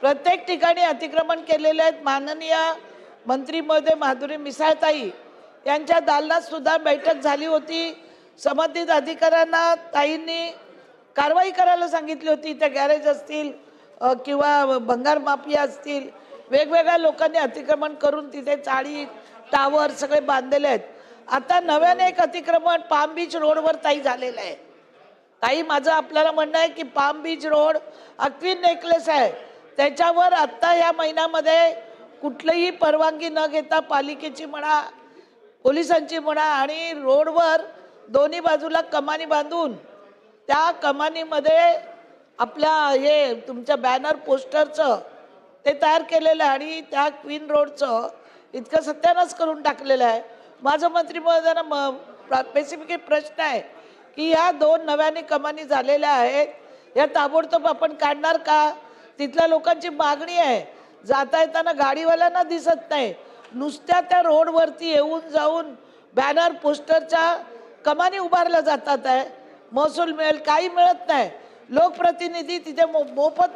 प्रत्येक ठिकाणी अतिक्रमण केलेले आहेत। माननीय मंत्री महोदय माधुरी मिसाळताई यांच्या दालनात सुद्धा बैठक झाली होती। संबंधित अधिकाऱ्यांना ताईंनी कारवाई करायला सांगितली होती। त्या गॅरेज असतील किंवा भंगार माफिया असतील, वेगवेगळ्या लोकांनी अतिक्रमण करून तिथे चाळी टावर सगळे बांधलेले आहेत। आता नव्याने एक अतिक्रमण पाम बीच रोडवर ताई झालेलं आहे। ताई, माझं आपल्याला म्हणणं आहे की palm beach road queen necklace आहे, त्याच्यावर आत्ता या महिन्यामध्ये कुठलीही परवानगी न घेता पालिकेची म्हणा पोलिसांची म्हणा आणि रोडवर दोन्ही बाजूला कमानी बांधून त्या कमानीमध्ये आपल्या हे तुमच्या बॅनर पोस्टरचं ते तयार केलेलं आहे आणि त्या क्वीन रोडचं इतकं सत्यानाश करून टाकलेलं आहे। माझं मंत्री महोदयांना स्पेसिफिक प्रश्न आहे की या दोन नव्याने कमानी झालेल्या आहेत, या ताबडतोब आपण काढणार का? तिथल्या लोकांची मागणी आहे, जाता येताना गाडीवाल्यांना दिसत नाही, नुसत्या त्या रोडवरती येऊन जाऊन बॅनर पोस्टरच्या कमानी उभारल्या जातात आहे। महसूल मिळेल काही मिळत नाही। लोकप्रतिनिधी तिथे मोफत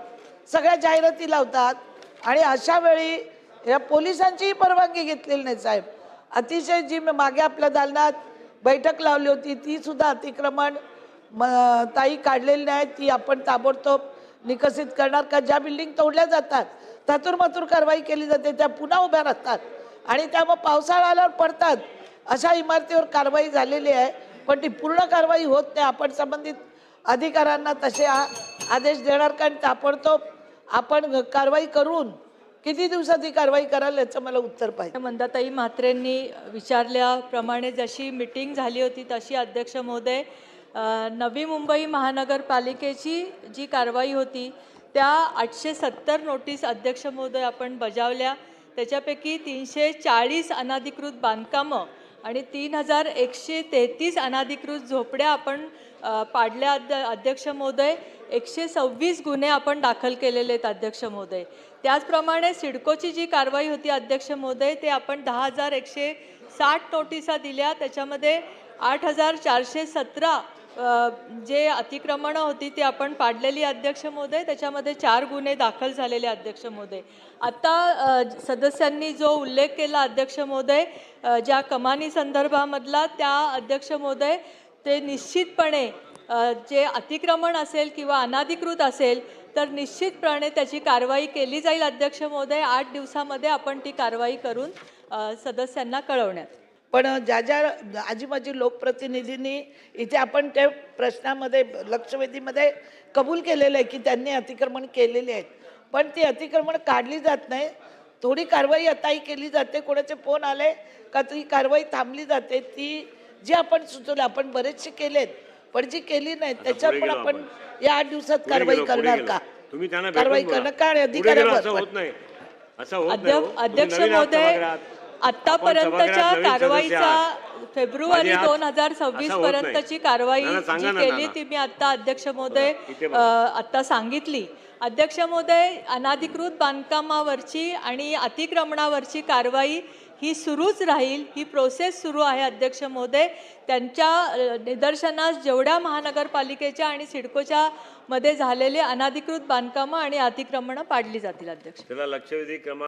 सगळ्या जाहिराती लावतात आणि अशा वेळी या पोलिसांचीही परवानगी घेतलेली नाही साहेब। अतिशय जी मागे आपल्या दालनात बैठक लावली होती ती सुद्धा अतिक्रमण ताई काढलेली नाही, ती आपण ताबडतोब निकसित करणार का? ज्या बिल्डिंग तोडल्या जातात तातूरमातूर कारवाई केली जाते, त्या पुन्हा उभ्या राहतात आणि त्यामुळे पावसाळा आल्यावर पडतात। अशा इमारतीवर कारवाई झालेली आहे पण ती पूर्ण कारवाई होत नाही। आपण संबंधित अधिकाऱ्यांना तसे आदेश देणार का? ताबडतोब आपण कारवाई करून किती दिवसात ही कारवाई कराल याचं मला उत्तर पाहिजे। मंदाताई म्हात्रेंनी विचारल्याप्रमाणे जशी मीटिंग झाली होती तशी अध्यक्ष महोदय नवी मुंबई महानगरपालिकेची जी कारवाई होती त्या 870 नोटीस अध्यक्ष महोदय आपण बजावल्या। त्याच्यापैकी 340 अनधिकृत बांधकामं आणि 3133 अनधिकृत झोपड्या आपण पाडल्या अध्यक्ष महोदय। 126 गुन्हे आपण दाखल केलेले आहेत अध्यक्ष महोदय। त्याचप्रमाणे सिडकोची जी कारवाई होती अध्यक्ष महोदय ते आपण 10,160 नोटिसा दिल्या, त्याच्यामध्ये 8,417 जे अतिक्रमणं होती ती आपण पाडलेली अध्यक्ष महोदय। त्याच्यामध्ये 4 गुन्हे दाखल झालेले अध्यक्ष महोदय। आता सदस्यांनी जो उल्लेख केला अध्यक्ष महोदय ज्या कमानी संदर्भामधला त्या अध्यक्ष महोदय ते निश्चितपणे जे अतिक्रमण असेल किंवा अनधिकृत असेल तर निश्चितपणे त्याची कारवाई केली जाईल अध्यक्ष महोदय। 8 दिवसामध्ये आपण ती कारवाई करून सदस्यांना कळवण्यात। पण ज्या आजी माजी लोकप्रतिनिधींनी इथे आपण त्या प्रश्नामध्ये लक्षवेधीमध्ये कबूल केलेलं आहे की त्यांनी अतिक्रमण केलेले आहेत, पण ती अतिक्रमण काढली जात नाही। थोडी कारवाई आताही केली जाते, कोणाचे फोन आले का ती कारवाई थांबली जाते। ती जी आपण सुचवलं आपण बरेचसे केलेत पण जी केली नाही त्याच्यावर पण आपण या 8 दिवसात कारवाई करणार का? कारवाई करणं का अधिकाऱ्यावर? अध्यक्ष महोदय आतापर्यंतच्या कारवाईचा फेब्रुवारी 2026 पर्यंतची कारवाई जी केली ती मी आता अध्यक्ष महोदय आता सांगितली। अध्यक्ष महोदय अनधिकृत बांधकामावरची आणि अतिक्रमणावरची कारवाई ही सुरूच राहील, ही प्रोसेस सुरू आहे अध्यक्ष महोदय। त्यांच्या निदर्शनास जेवढ्या महानगरपालिकेच्या आणि सिडकोच्या मध्ये झालेले अनधिकृत बांधकामं आणि अतिक्रमणं पाडली जातील अध्यक्ष।